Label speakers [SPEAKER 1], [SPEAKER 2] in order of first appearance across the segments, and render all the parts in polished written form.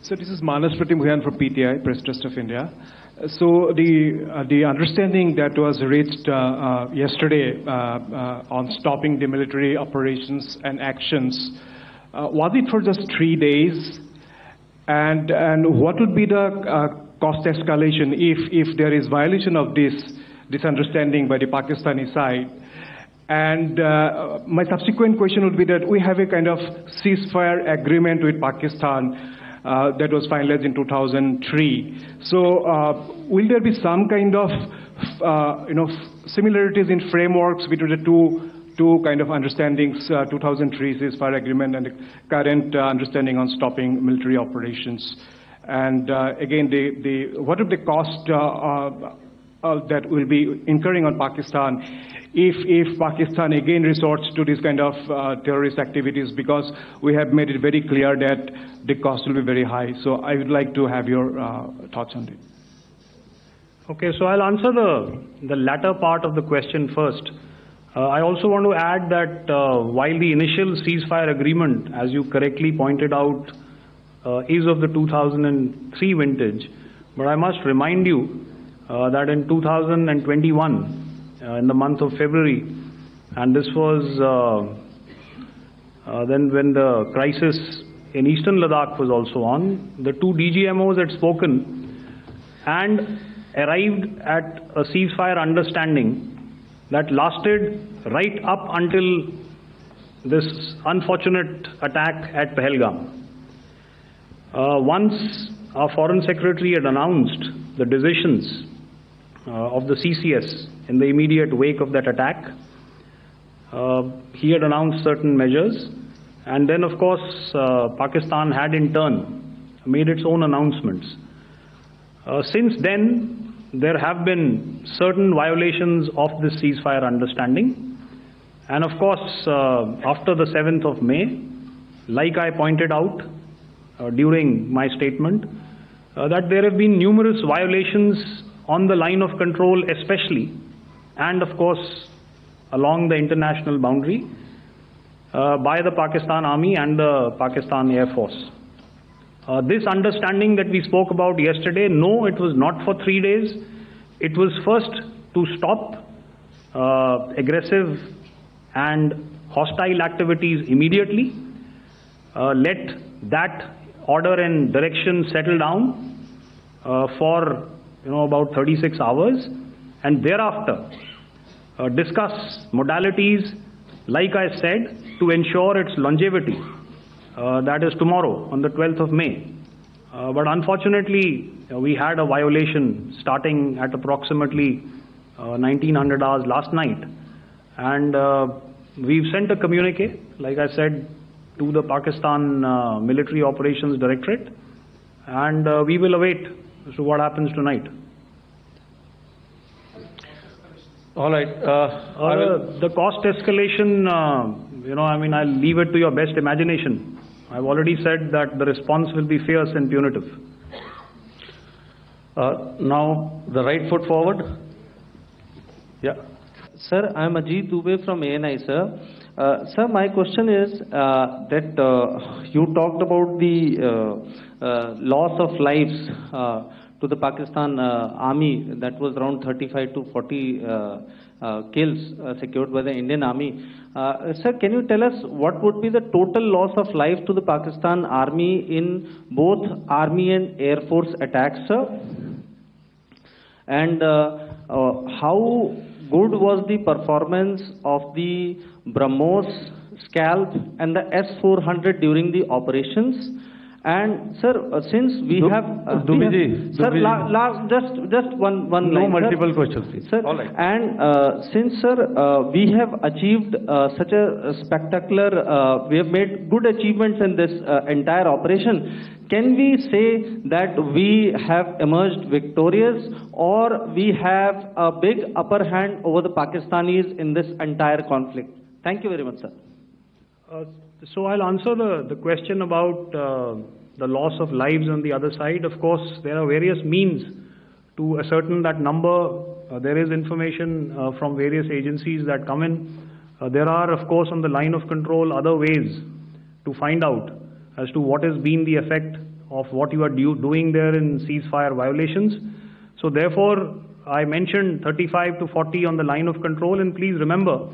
[SPEAKER 1] So this is Manas Pratimhuyan from PTI, Press Trust of India. So the understanding that was reached yesterday on stopping the military operations and actions, was it for just 3 days? And what would be the cost escalation if there is violation of this understanding by the Pakistani side? And my subsequent question would be that we have a kind of ceasefire agreement with Pakistan that was finalized in 2003. So will there be some kind of similarities in frameworks between the two kind of understandings, 2003 ceasefire agreement and the current understanding on stopping military operations? And again, what are the costs that will be incurring on Pakistan if Pakistan again resorts to this kind of terrorist activities, because we have made it very clear that the cost will be very high. So I would like to have your thoughts on it.
[SPEAKER 2] Okay, so I'll answer the latter part of the question first. I also want to add that while the initial ceasefire agreement, as you correctly pointed out, is of the 2003 vintage, but I must remind you that in 2021, in the month of February, and this was then when the crisis in eastern Ladakh was also on, the two DGMOs had spoken and arrived at a ceasefire understanding that lasted right up until this unfortunate attack at Pahalgam. Once our Foreign Secretary had announced the decisions of the CCS in the immediate wake of that attack, he had announced certain measures, and then of course Pakistan had in turn made its own announcements. Since then, there have been certain violations of this ceasefire understanding, and of course after the 7th of May, like I pointed out during my statement, that there have been numerous violations on the line of control especially, and of course along the international boundary by the Pakistan Army and the Pakistan Air Force. This understanding that we spoke about yesterday, no, it was not for 3 days. It was first to stop aggressive and hostile activities immediately, let that order and direction settle down for about 36 hours, and thereafter discuss modalities, like I said, to ensure its longevity. That is tomorrow, on the 12th of May. But unfortunately, we had a violation starting at approximately 1900 hours last night. And we've sent a communique, like I said, to the Pakistan Military Operations Directorate. And we will await as to what happens tonight.
[SPEAKER 3] All right.
[SPEAKER 2] The cost escalation, I'll leave it to your best imagination. I've already said that the response will be fierce and punitive.
[SPEAKER 3] Now, the right foot forward. Yeah.
[SPEAKER 4] Sir, I'm Ajit Dubey from ANI, sir. Sir, my question is that you talked about the loss of lives to the Pakistan Army, that was around 35 to 40 kills secured by the Indian Army. Sir, can you tell us what would be the total loss of life to the Pakistan Army in both Army and Air Force attacks, sir? And how good was the performance of the BrahMos, Scalp and the S-400 during the operations? And sir, since we have sir, just one line.
[SPEAKER 3] No multiple questions, please.
[SPEAKER 4] Sir,
[SPEAKER 3] all right.
[SPEAKER 4] And since sir, we have achieved such a spectacular, we have made good achievements in this entire operation. Can we say that we have emerged victorious, or we have a big upper hand over the Pakistanis in this entire conflict? Thank you very much, sir.
[SPEAKER 2] So I'll answer the question about the loss of lives on the other side. Of course, there are various means to ascertain that number. There is information from various agencies that come in. There are, of course, on the line of control, other ways to find out as to what has been the effect of what you are doing there in ceasefire violations. So therefore, I mentioned 35 to 40 on the line of control, and please remember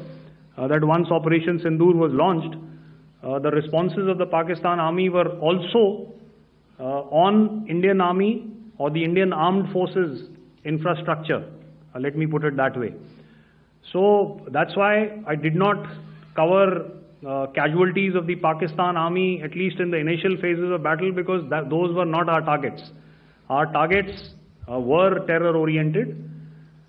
[SPEAKER 2] that once Operation Sindoor was launched, the responses of the Pakistan Army were also on Indian Army or the Indian Armed Forces infrastructure. Let me put it that way. So that's why I did not cover casualties of the Pakistan Army, at least in the initial phases of battle, because those were not our targets. Our targets were terror-oriented,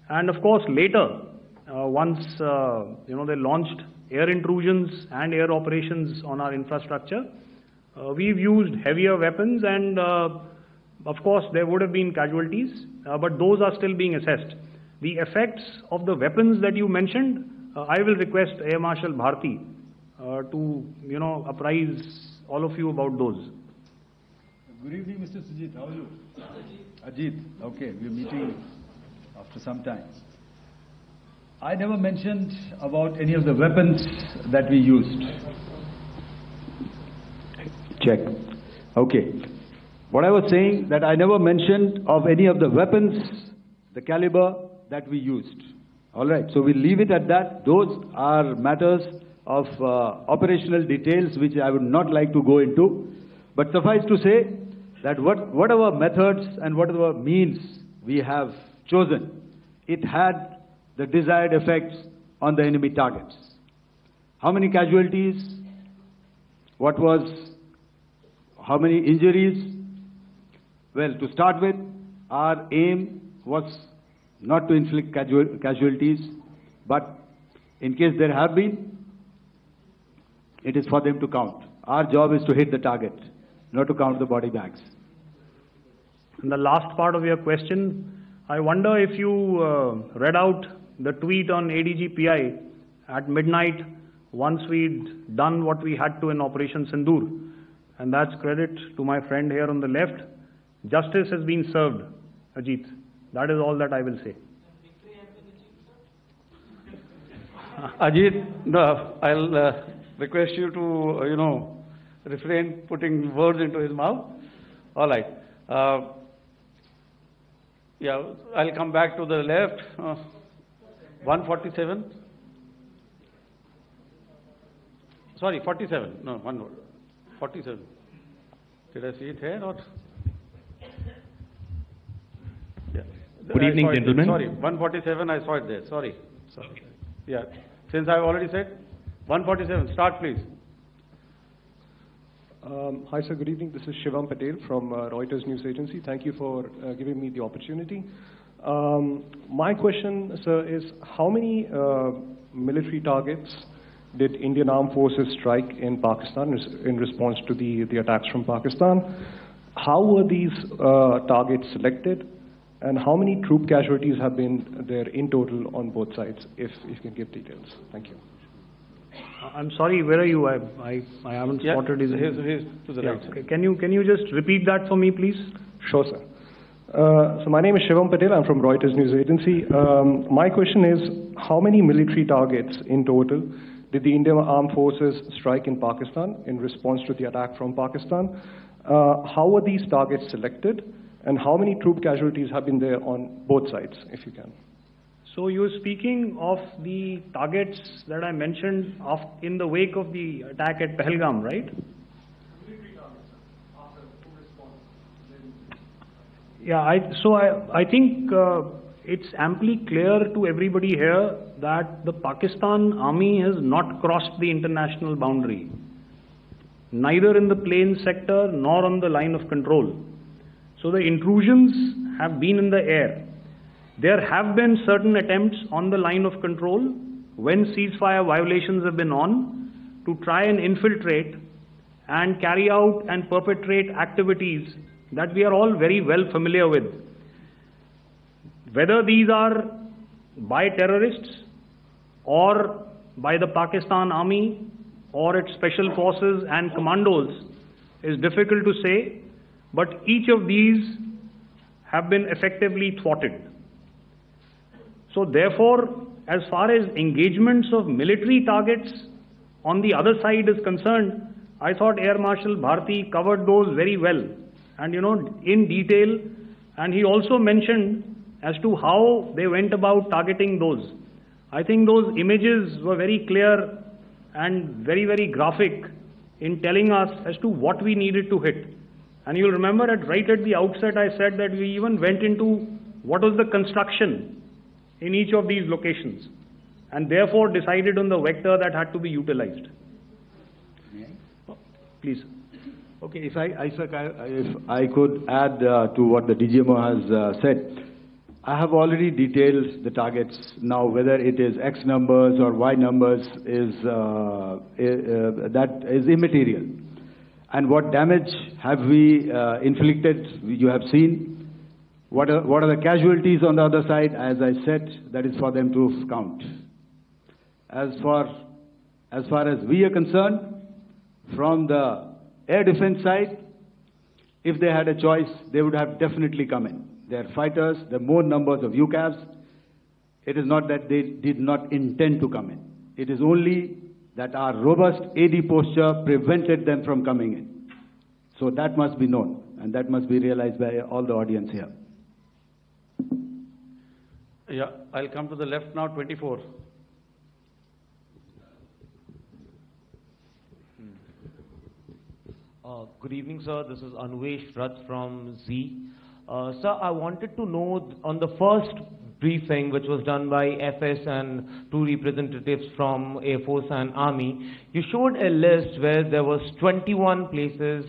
[SPEAKER 2] and of course later, once they launched air intrusions and air operations on our infrastructure, we've used heavier weapons, and of course there would have been casualties, but those are still being assessed. The effects of the weapons that you mentioned, I will request Air Marshal Bharti to apprise all of you about those.
[SPEAKER 5] Good evening, Mr. Sujit. How are you? Ajit. Okay, we're meeting after some time. I never mentioned about any of the weapons that we used. Check. Okay. What I was saying, that I never mentioned of any of the weapons, the caliber that we used. All right. So we'll leave it at that. Those are matters of operational details which I would not like to go into. But suffice to say that whatever methods and whatever means we have chosen, it had the desired effects on the enemy targets. How many casualties? How many injuries? Well, to start with, our aim was not to inflict casualties, but in case there have been, it is for them to count. Our job is to hit the target, not to count the body bags.
[SPEAKER 2] And the last part of your question, I wonder if you read out the tweet on ADGPI at midnight once we'd done what we had to in Operation Sindoor. And that's credit to my friend here on the left. Justice has been served, Ajit. That is all that I will say.
[SPEAKER 3] Ajit, no, I'll request you to, refrain putting words into his mouth. All right. Yeah, I'll come back to the left. 147. Sorry, 47. No, one word. 47. Did I see it here or? Yeah.
[SPEAKER 6] Good evening, gentlemen.
[SPEAKER 3] Sorry, 147, I saw it there. Sorry. Yeah. Since I've already said, 147, start please.
[SPEAKER 1] Hi sir, good evening. This is Shivam Patel from Reuters News Agency. Thank you for giving me the opportunity. My question, sir, is how many military targets did Indian Armed Forces strike in Pakistan in response to the attacks from Pakistan? How were these targets selected? And how many troop casualties have been there in total on both sides, if you can give details? Thank you.
[SPEAKER 2] I'm sorry, where are you? I haven't spotted his...
[SPEAKER 3] Here's to the right.
[SPEAKER 2] Okay. Can you just repeat that for me, please?
[SPEAKER 1] Sure, sir. So my name is Shivam Patel. I'm from Reuters News Agency. My question is, how many military targets in total did the Indian Armed Forces strike in Pakistan in response to the attack from Pakistan? How were these targets selected? And how many troop casualties have been there on both sides, if you can?
[SPEAKER 2] So you're speaking of the targets that I mentioned in the wake of the attack at Pahalgam, right? Yeah, I think it's amply clear to everybody here that the Pakistan Army has not crossed the international boundary, neither in the plain sector nor on the line of control. So the intrusions have been in the air. There have been certain attempts on the line of control when ceasefire violations have been on to try and infiltrate and carry out and perpetrate activities that we are all very well familiar with. Whether these are by terrorists or by the Pakistan Army or its special forces and commandos is difficult to say, but each of these have been effectively thwarted. So therefore, as far as engagements of military targets on the other side is concerned, I thought Air Marshal Bharti covered those very well. and in detail, and he also mentioned as to how they went about targeting those. I think those images were very clear and very, very graphic in telling us as to what we needed to hit. And you'll remember right at the outset I said that we even went into what was the construction in each of these locations, and therefore decided on the vector that had to be utilized. Please.
[SPEAKER 5] Okay, if I could add to what the DGMO has said. I have already detailed the targets. Now, whether it is X numbers or Y numbers that is immaterial. And what damage have we inflicted, you have seen. What are the casualties on the other side? As I said, that is for them to count. As far as we are concerned, from the air defense side, if they had a choice, they would have definitely come in. They are fighters, there are more numbers of UCAVs. It is not that they did not intend to come in. It is only that our robust AD posture prevented them from coming in. So that must be known, and that must be realized by all the audience here.
[SPEAKER 3] Yeah, I'll come to the left now, 24.
[SPEAKER 6] Good evening, sir. This is Anvesh Rath from Z. Sir, I wanted to know on the first briefing, which was done by FS and two representatives from Air Force and Army, you showed a list where there was 21 places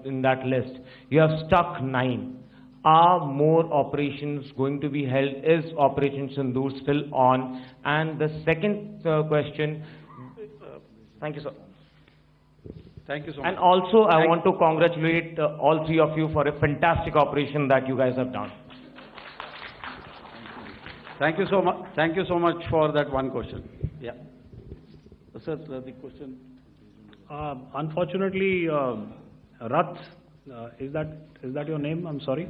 [SPEAKER 6] in that list. You have stuck 9. Are more operations going to be held? Is Operation Sindoor still on? And the second question, thank you, sir.
[SPEAKER 3] Thank you so much.
[SPEAKER 6] And also, I want to congratulate all three of you for a fantastic operation that you guys have done.
[SPEAKER 3] Thank you so much. Thank you so much for that one question. Yeah. Sir, the question.
[SPEAKER 2] Unfortunately, Rath, is that your name? I'm sorry.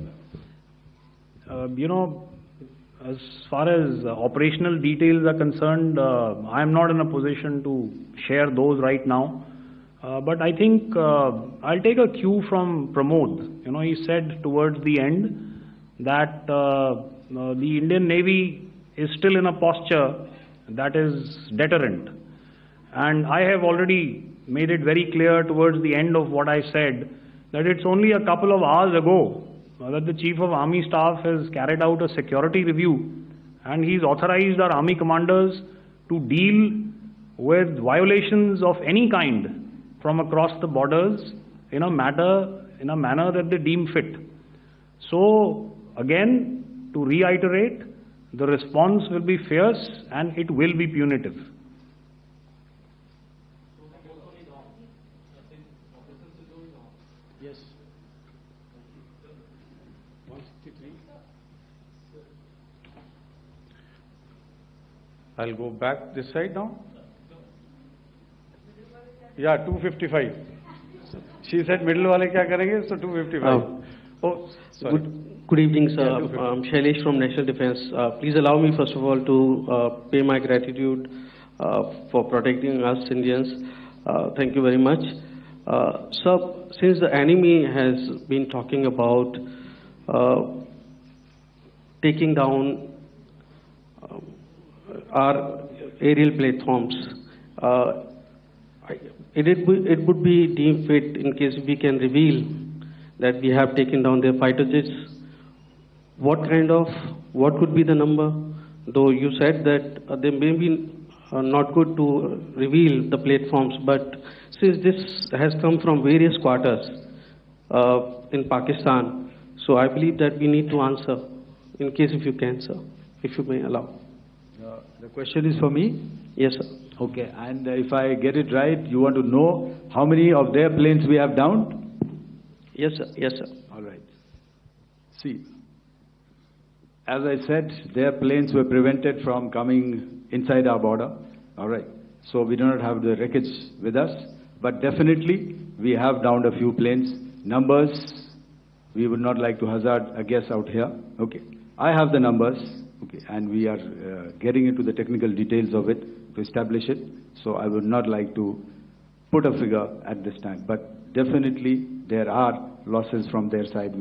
[SPEAKER 2] As far as operational details are concerned, I am not in a position to share those right now. But I think I'll take a cue from Pramod. He said towards the end that the Indian Navy is still in a posture that is deterrent. And I have already made it very clear towards the end of what I said that it's only a couple of hours ago that the Chief of Army Staff has carried out a security review, and he's authorized our Army commanders to deal with violations of any kind from across the borders in a manner that they deem fit. So again, to reiterate, the response will be fierce and it will be punitive.
[SPEAKER 3] Yes. 163. I'll go back this side now. Yeah, 255. She said middle wale kya karenge, so 255. Oh, sorry.
[SPEAKER 7] Good evening, sir. I'm Shailesh from National Defense. Please allow me, first of all, to pay my gratitude for protecting us Indians. Thank you very much. Sir, since the enemy has been talking about taking down our aerial platforms, it would be deemed fit in case we can reveal that we have taken down their fighter jets. What could be the number? Though you said that they may be not good to reveal the platforms, but since this has come from various quarters in Pakistan, so I believe that we need to answer, in case if you can, sir, if you may allow.
[SPEAKER 5] The question is for me?
[SPEAKER 7] Yes, sir.
[SPEAKER 5] Okay, and if I get it right, you want to know how many of their planes we have downed?
[SPEAKER 7] Yes, sir. Yes, sir.
[SPEAKER 5] All right. See, as I said, their planes were prevented from coming inside our border. All right. So we do not have the wreckage with us, but definitely we have downed a few planes. Numbers, we would not like to hazard a guess out here. Okay. I have the numbers. Okay, and we are getting into the technical details of it to establish it. So I would not like to put a figure at this time, but definitely there are losses from their side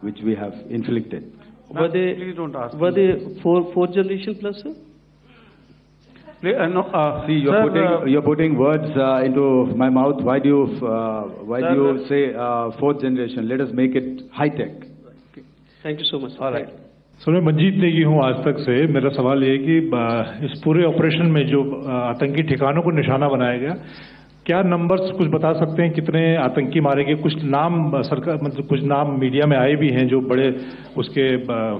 [SPEAKER 5] which we have inflicted.
[SPEAKER 7] Were they,
[SPEAKER 3] please don't ask.
[SPEAKER 7] Were they fourth generation plus, sir?
[SPEAKER 5] See, you're putting words into my mouth. Why do you say fourth generation? Let us make it high tech.
[SPEAKER 7] Okay. Thank you so much.
[SPEAKER 3] All right.
[SPEAKER 8] Sir मैं मंजीत नेगी हूँ आज तक से। मेरा सवाल ये है कि इस पूरे ऑपरेशन में जो आतंकी ठिकानों को निशाना बनाया गया, क्या नंबर्स कुछ बता सकते हैं कितने आतंकी मारे गए? कुछ नाम सरकार मतलब कुछ नाम मीडिया में आए भी हैं जो बड़े उसके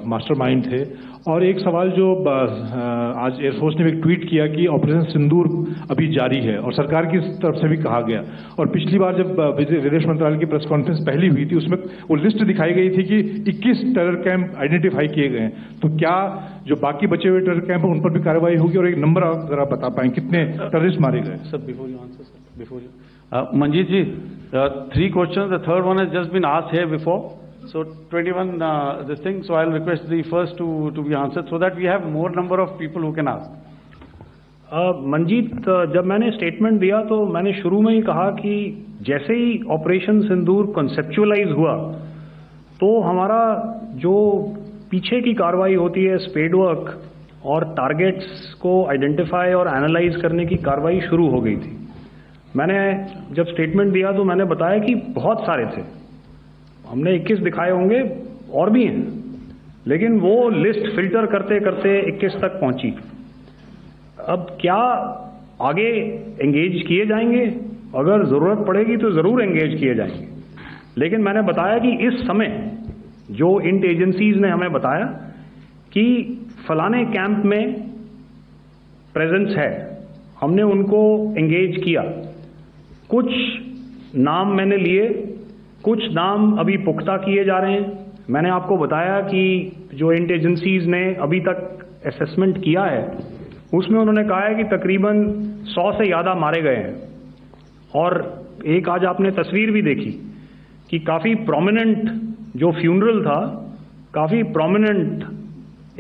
[SPEAKER 8] मास्टरमाइंड थे। और एक सवाल जो आज एयरफोर्स ने एक ट्वीट किया कि ऑपरेशन सिंदूर अभी जारी है और सरकार की तरफ से भी कहा गया। और पिछली बार जब विदेश मंत्रालय की प्रेस कॉन्फ्रेंस पहली हुई थी उसमें वो लिस्ट दिखाई गई थी कि 21 टेरर कैंप आइडेंटिफाई किए गए हैं। तो क्या जो बाकी बचे हुए टेरर कैंप हैं उन पर भी कार्रवाई होगी? और एक नंबर अगर आप बता पाएं कितने टेररिस्ट मारे गए?
[SPEAKER 7] Sir, before you answer, sir, before you.
[SPEAKER 3] Manjeet ji, 3 questions. The third one has just been asked here before. So 21 this thing. So I'll request the first to be answered so that we have more number of people who can ask.
[SPEAKER 2] Manjeet, जब मैंने statement दिया तो मैंने शुरू में ही कहा कि जैसे ही ऑपरेशन सिंदूर कॉन्सेप्चुअलाइज हुआ तो हमारा जो पीछे की कार्रवाई होती है स्पेड वर्क और टारगेट्स को आइडेंटिफाई और एनालाइज करने की कार्रवाई शुरू हो गई थी। मैंने जब स्टेटमेंट दिया तो मैंने बताया कि बहुत सारे थे, हमने 21 दिखाए होंगे और भी हैं, लेकिन वो लिस्ट फिल्टर करते करते 21 तक पहुंची। अब क्या आगे एंगेज किए जाएंगे? अगर ज़रूरत पड़ेगी तो ज़रूर एंगेज किए जाएंगे, लेकिन मैंने बताया कि इस समय जो इंट एजेंसीज ने हमें बताया कि फलाने कैंप में प्रेजेंस है, हमने उनको एंगेज किया। कुछ नाम मैंने लिए, कुछ नाम अभी पुख्ता किए जा रहे हैं। मैंने आपको बताया कि जो इंट एजेंसीज ने अभी तक असेसमेंट किया है उसमें उन्होंने कहा है कि तकरीबन 100 से ज़्यादा मारे गए हैं। और एक आज आपने तस्वीर भी देखी कि काफ़ी प्रोमिनेंट जो फ्यूनरल था, काफ़ी प्रोमिनेंट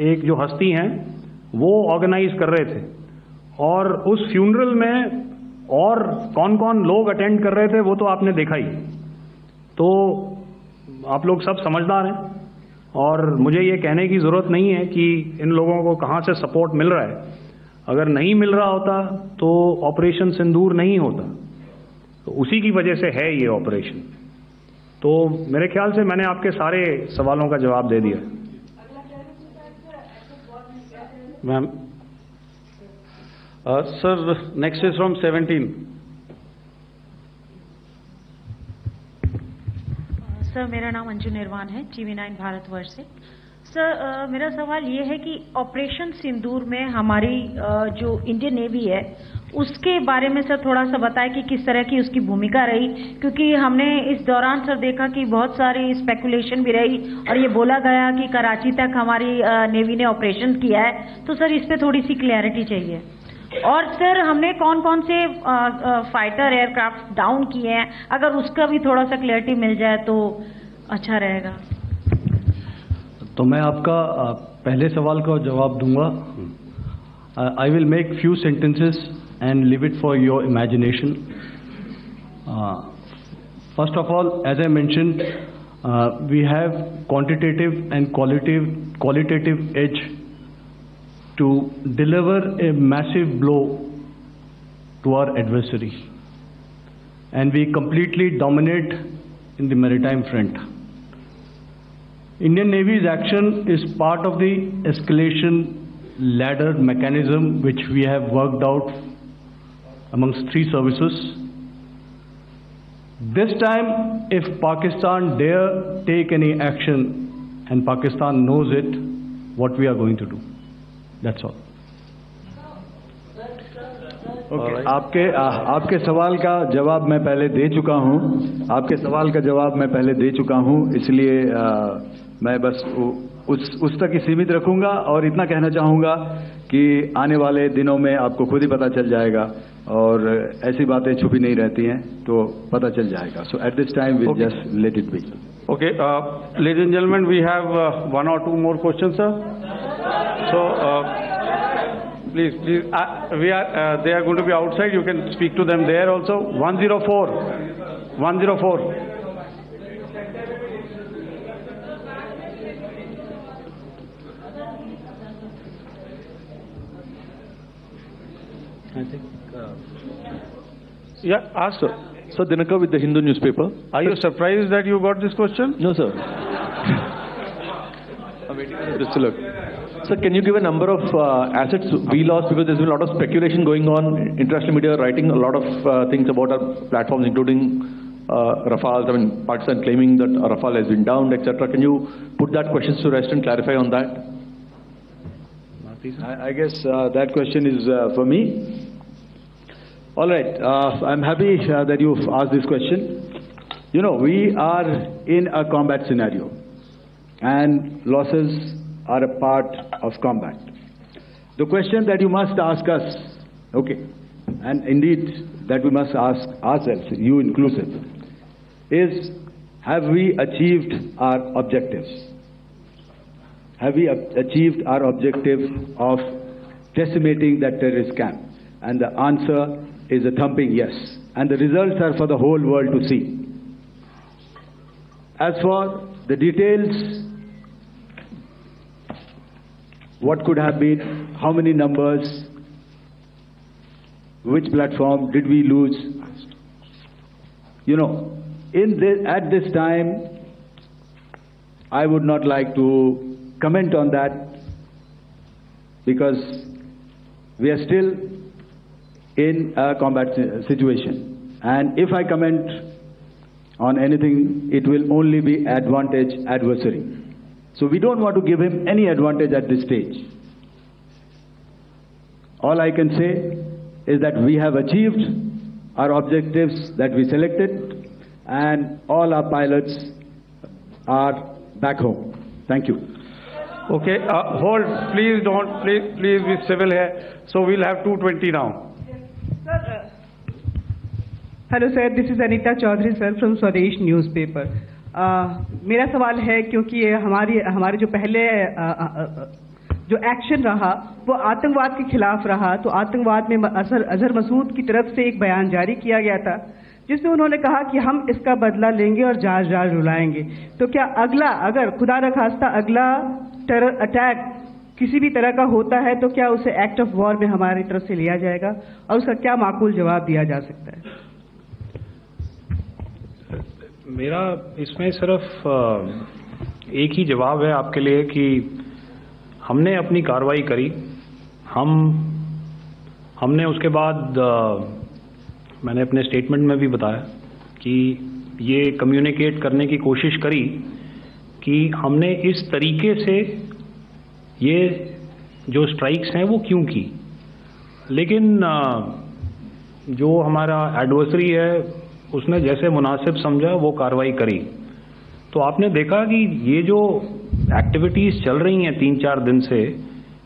[SPEAKER 2] एक जो हस्ती हैं वो ऑर्गेनाइज कर रहे थे, और उस फ्यूनरल में और कौन कौन लोग अटेंड कर रहे थे वो तो आपने देखा ही। तो आप लोग सब समझदार हैं और मुझे ये कहने की ज़रूरत नहीं है कि इन लोगों को कहाँ से सपोर्ट मिल रहा है। अगर नहीं मिल रहा होता तो ऑपरेशन सिंदूर नहीं होता, तो उसी की वजह से है ये ऑपरेशन। तो मेरे ख्याल से मैंने आपके सारे सवालों का जवाब दे दिया।
[SPEAKER 3] Ma'am, sir next is from 17।
[SPEAKER 9] Sir मेरा नाम अंजू निर्वाण है, TV9 भारतवर्ष से। सर मेरा सवाल ये है कि ऑपरेशन सिंदूर में हमारी जो इंडियन नेवी है उसके बारे में सर थोड़ा सा बताएं कि किस तरह की उसकी भूमिका रही, क्योंकि हमने इस दौरान सर देखा कि बहुत सारी स्पेकुलेशन भी रही और ये बोला गया कि कराची तक हमारी नेवी ने ऑपरेशन किया है। तो सर इस पे थोड़ी सी क्लैरिटी चाहिए। और सर हमने कौन कौन से फाइटर एयरक्राफ्ट डाउन किए हैं, अगर उसका भी थोड़ा सा क्लैरिटी मिल जाए तो अच्छा रहेगा।
[SPEAKER 10] तो मैं आपका पहले सवाल का जवाब दूंगा। I will make few sentences and leave it for your imagination. First of all, as I mentioned, we have quantitative and qualitative edge to deliver a massive blow to our adversary, and we completely dominate in the maritime front. Indian Navy's action is part of the escalation ladder mechanism which we have worked out amongst 3 services. This time, if Pakistan dare take any action, and Pakistan knows it, what we are going to do. That's all.
[SPEAKER 5] Okay. आपके सवाल का जवाब मैं पहले दे चुका हूँ। आपके सवाल का जवाब मैं पहले दे चुका हूँ, इसलिए मैं बस उस तक ही सीमित रखूंगा और इतना कहना चाहूँगा कि आने वाले दिनों में आपको खुद ही पता चल जाएगा और ऐसी बातें छुपी नहीं रहती हैं, तो पता चल जाएगा। So at this time we'll just let it be.
[SPEAKER 3] Okay, ladies and gentlemen, we have 1 or 2 more questions, sir. So please, they are going to be outside. You can speak to them there also. 104. I think.
[SPEAKER 11] Yeah, ask.
[SPEAKER 12] So Dinakar with the Hindu newspaper.
[SPEAKER 3] Are you surprised that you got this question?
[SPEAKER 12] No, sir. I'm waiting for this to look. Sir, can you give a number of assets we lost, because there's been a lot of speculation going on, international media writing a lot of things about our platforms, including Rafale. I mean, Pakistan claiming that Rafale has been downed, etc. Can you put that question to rest and clarify on that?
[SPEAKER 5] I guess that question is for me. All right, I'm happy that you've asked this question. You know, we are in a combat scenario, and losses are a part of combat. The question that you must ask us, okay, and indeed that we must ask ourselves, you inclusive, is have we achieved our objectives? Have we achieved our objective of decimating that terrorist camp? And the answer is a thumping yes. And the results are for the whole world to see. As for the details, what could have been, how many numbers, which platform did we lose? You know, at this time, I would not like to comment on that, because we are still in a combat situation. And if I comment on anything, it will only be advantage adversary. So we don't want to give him any advantage at this stage. All I can say is that we have achieved our objectives that we selected, and all our pilots are back home. Thank you.
[SPEAKER 3] Okay, hold, please don't, please be civil here. So we'll have 220 now.
[SPEAKER 13] Sir, hello sir, this is Anita Chaudhary sir from Swadesh newspaper. मेरा सवाल है, क्योंकि हमारे जो पहले जो action रहा वो आतंकवाद के खिलाफ रहा, तो आतंकवाद में अजहर मसूद की तरफ से एक बयान जारी किया गया था जिसमें उन्होंने कहा कि हम इसका बदला लेंगे और जाज रुलाएंगे। तो क्या अगला, अगर खुदा न खास्ता अगला टेरर अटैक किसी भी तरह का होता है, तो क्या उसे एक्ट ऑफ वॉर में हमारी तरफ से लिया जाएगा और उसका क्या माकूल जवाब दिया जा सकता है?
[SPEAKER 2] मेरा इसमें सिर्फ एक ही जवाब है आपके लिए कि हमने अपनी कार्रवाई करी। हमने उसके बाद मैंने अपने स्टेटमेंट में भी बताया कि ये कम्युनिकेट करने की कोशिश करी कि हमने इस तरीके से ये जो स्ट्राइक्स हैं वो क्यों की। लेकिन जो हमारा एडवर्सरी है उसने जैसे मुनासिब समझा वो कार्रवाई करी। तो आपने देखा कि ये जो एक्टिविटीज़ चल रही हैं 3-4 दिन से,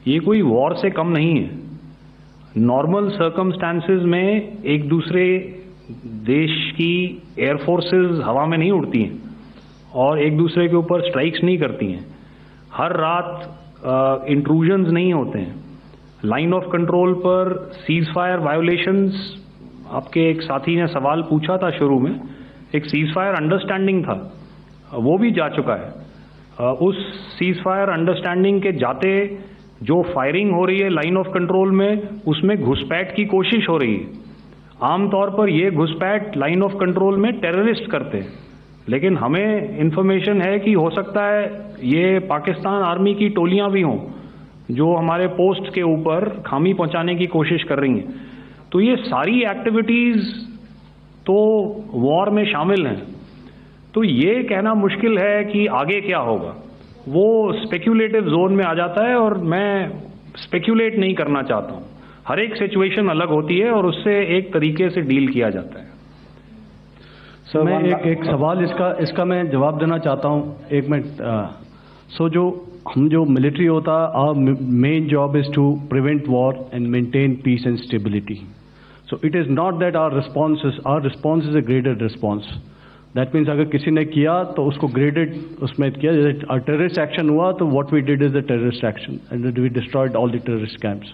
[SPEAKER 2] ये कोई वॉर से कम नहीं है। नॉर्मल सर्कमस्टांसेस में एक दूसरे देश की एयर फोर्सेस हवा में नहीं उड़ती हैं और एक दूसरे के ऊपर स्ट्राइक्स नहीं करती हैं। हर रात इंट्रूजन्स नहीं होते हैं। लाइन ऑफ कंट्रोल पर सीज फायर वायोलेशंस, आपके एक साथी ने सवाल पूछा था शुरू में, एक सीज फायर अंडरस्टैंडिंग था, वो भी जा चुका है। उस सीज फायर अंडरस्टैंडिंग के जाते जो फायरिंग हो रही है लाइन ऑफ कंट्रोल में, उसमें घुसपैठ की कोशिश हो रही है। आमतौर पर ये घुसपैठ लाइन ऑफ कंट्रोल में टेररिस्ट करते हैं, लेकिन हमें इंफॉर्मेशन है कि हो सकता है ये पाकिस्तान आर्मी की टोलियां भी हों जो हमारे पोस्ट के ऊपर खामी पहुंचाने की कोशिश कर रही हैं। तो ये सारी एक्टिविटीज़ तो वॉर में शामिल हैं। तो ये कहना मुश्किल है कि आगे क्या होगा, वो स्पेक्यूलेटिव जोन में आ जाता है और मैं स्पेक्यूलेट नहीं करना चाहता हूँ। हर एक सिचुएशन अलग होती है और उससे एक तरीके से डील किया जाता है।
[SPEAKER 10] सर मैं एक सवाल इसका मैं जवाब देना चाहता हूँ, 1 मिनट। जो मिलिट्री होता है, our main job is to prevent war and maintain peace and stability. So it is not that our response is a graded response. That means अगर किसी ने किया तो उसको graded उसमें किया, जैसे terrorist action हुआ तो what we did is the terrorist action and we destroyed all the terrorist camps.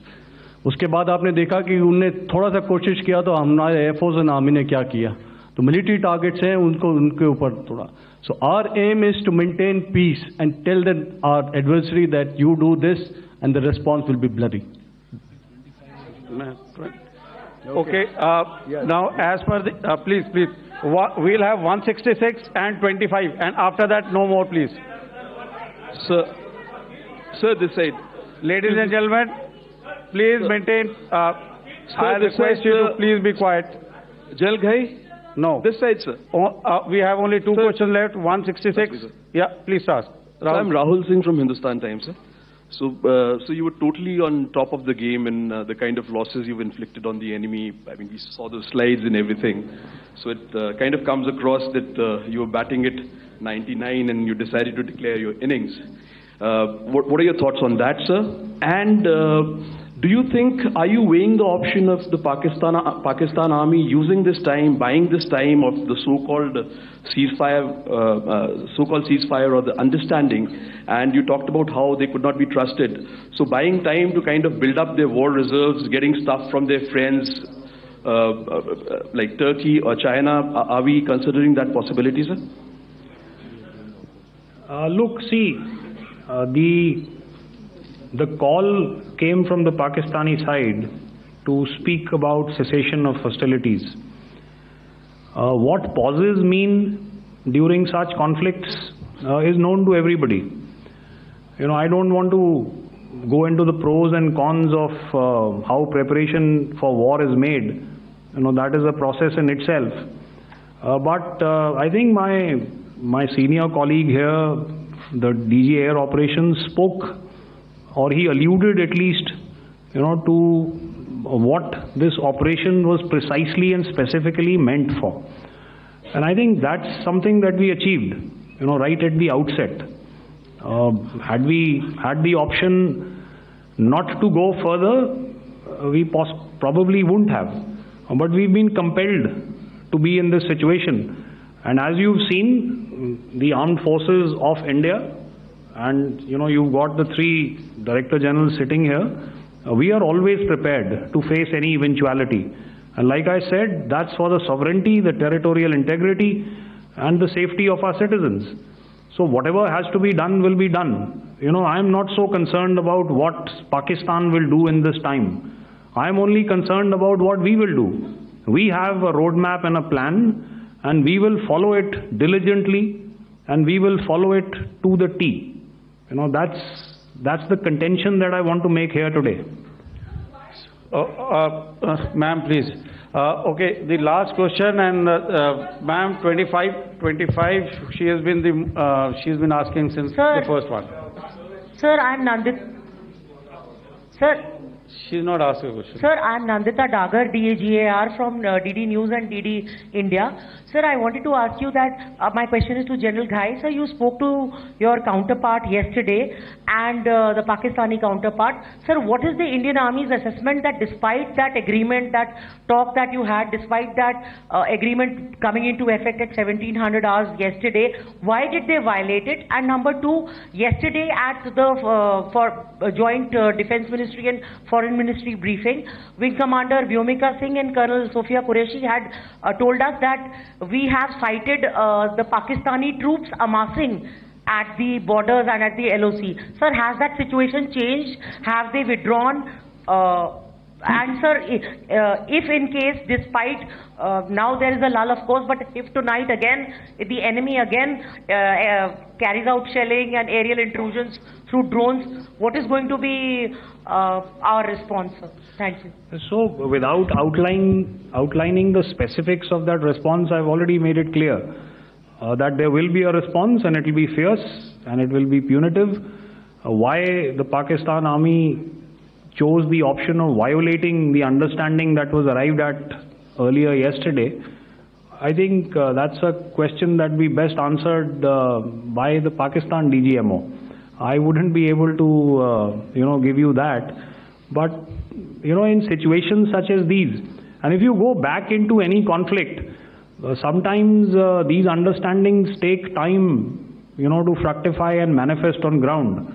[SPEAKER 10] उसके बाद आपने देखा कि उनने थोड़ा सा कोशिश किया तो हमारे एयरफोर्स और आर्मी ने क्या किया, तो मिलिट्री टारगेट्स हैं उनके ऊपर थोड़ा। So our aim is to maintain peace and tell our adversary that you do this and the response will be bloody.
[SPEAKER 3] Okay.
[SPEAKER 5] Yes.
[SPEAKER 3] Now, as per the, please, we'll have 166 and 25, and after that, no more, please.
[SPEAKER 11] Sir, this side.
[SPEAKER 3] Ladies and gentlemen, please maintain. I
[SPEAKER 11] this
[SPEAKER 3] request
[SPEAKER 11] side,
[SPEAKER 3] you to please be quiet.
[SPEAKER 11] Jal Ghai?
[SPEAKER 3] No.
[SPEAKER 11] This side, sir.
[SPEAKER 3] We have only two questions left. 166. Yeah, please ask.
[SPEAKER 11] So I'm Rahul Singh from Hindustan Times, sir. So you were totally on top of the game in the kind of losses you've inflicted on the enemy. I mean, we saw the slides and everything. So it kind of comes across that you were batting it 99 and you decided to declare your innings. What are your thoughts on that, sir? And do you think, are you weighing the option of the Pakistan army using this time, buying this time of the so-called ceasefire or the understanding? And you talked about how they could not be trusted. So buying time to kind of build up their war reserves, getting stuff from their friends like Turkey or China, are we considering that possibility, sir?
[SPEAKER 2] Look, see, the call came from the Pakistani side to speak about cessation of hostilities. What pauses mean during such conflicts is known to everybody. You know, I don't want to go into the pros and cons of how preparation for war is made. You know, that is a process in itself. But I think my senior colleague here, the DG Air Operations, spoke, or he alluded at least, you know, to what this operation was precisely and specifically meant for. And I think that's something that we achieved, you know, right at the outset. Had we had the option not to go further, we probably wouldn't have. But we've been compelled to be in this situation. And as you've seen, the armed forces of India, and you know, you've got the three Director Generals sitting here, we are always prepared to face any eventuality. And like I said, that's for the sovereignty, the territorial integrity, and the safety of our citizens. So whatever has to be done will be done. You know, I'm not so concerned about what Pakistan will do in this time. I'm only concerned about what we will do. We have a roadmap and a plan, and we will follow it diligently, and we will follow it to the T. You know, that's the contention that I want to make here today.
[SPEAKER 3] Ma'am, please. Okay, the last question, and ma'am, 25. She has been asking since the first one.
[SPEAKER 9] Sir, I'm Nandita. Sir.
[SPEAKER 3] She's not asking a question.
[SPEAKER 9] Sir, I'm Nandita Dagar, DAGAR from DD News and DD India. Sir, I wanted to ask you that my question is to General Ghai. Sir, you spoke to your counterpart yesterday and the Pakistani counterpart. Sir, what is the Indian Army's assessment that despite that agreement, that talk that you had, despite that agreement coming into effect at 1700 hours yesterday, why did they violate it? And number two, yesterday at the joint Defense Ministry and Foreign Ministry briefing, Wing Commander Vyomika Singh and Colonel Sophia Qureshi had told us that we have cited the Pakistani troops amassing at the borders and at the LOC. Sir, has that situation changed? Have they withdrawn? And sir, if in case, despite now there is a lull, of course, but if tonight again the enemy again carries out shelling and aerial intrusions through drones, what is going to be our response, sir? Thank you.
[SPEAKER 2] So, without outlining the specifics of that response, I've already made it clear that there will be a response, and it will be fierce and it will be punitive. Why the Pakistan Army chose the option of violating the understanding that was arrived at earlier yesterday, I think that's a question that we best answered by the Pakistan DGMO. I wouldn't be able to, give you that. But, in situations such as these, and if you go back into any conflict, sometimes these understandings take time, to fructify and manifest on ground.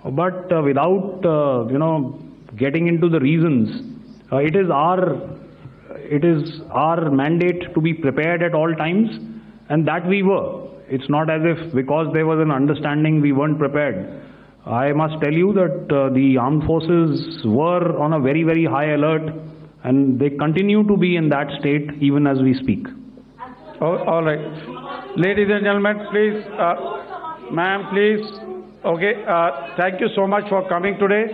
[SPEAKER 2] But without, getting into the reasons, it is our mandate to be prepared at all times, and that we were. It's not as if because there was an understanding we weren't prepared. I must tell you that the armed forces were on a very, very high alert, And they continue to be in that state even as we speak.
[SPEAKER 3] Oh, all right. Ladies and gentlemen, please, ma'am, please. Okay, thank you so much for coming today.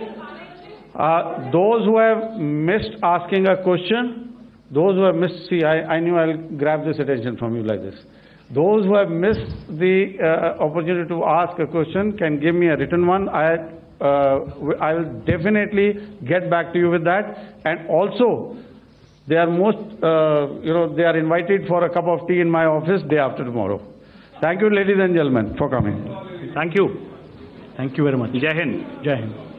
[SPEAKER 3] Those who have missed asking a question, those who have missed, see, I knew I'll grab this attention from you like this. Those who have missed the opportunity to ask a question can give me a written one. I will definitely get back to you with that. And also, they are they are invited for a cup of tea in my office day after tomorrow. Thank you, ladies and gentlemen, for coming.
[SPEAKER 2] Thank you. Thank you very much. Jai Hind. Jai Hind.